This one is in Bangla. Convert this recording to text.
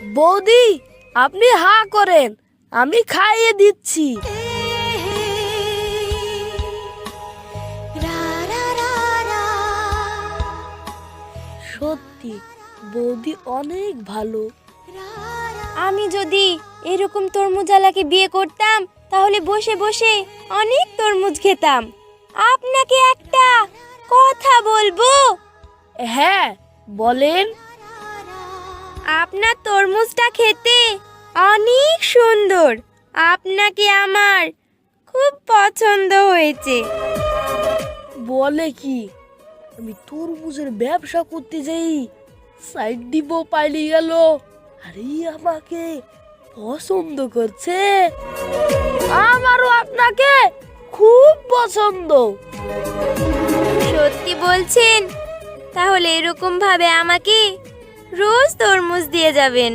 বৌদি, আপনি হা করেন, আমি খাইয়ে দিচ্ছি। সত্যি বৌদি অনেক ভালো। আমি যদি এরকম তরমুজওয়ালাকে বিয়ে করতাম তাহলে বসে বসে অনেক তরমুজ খেতাম। আপনাকে একটা কথা বলবো? হ্যাঁ, বলেন। আপনার তরমুজটা খেতে অনেক সুন্দর। আপনাকে আমার খুব পছন্দ হয়েছে। বলে কি, আমি তরমুজের ব্যবসা করতে যাই, সাইড দিব পাইলে গেল, আরে আমাকে পছন্দ করছে। আমারও আপনাকে খুব পছন্দ। সত্যি বলছেন? তাহলে এরকম ভাবে আমাকে রোজ তরমুজ দিয়ে যাবেন।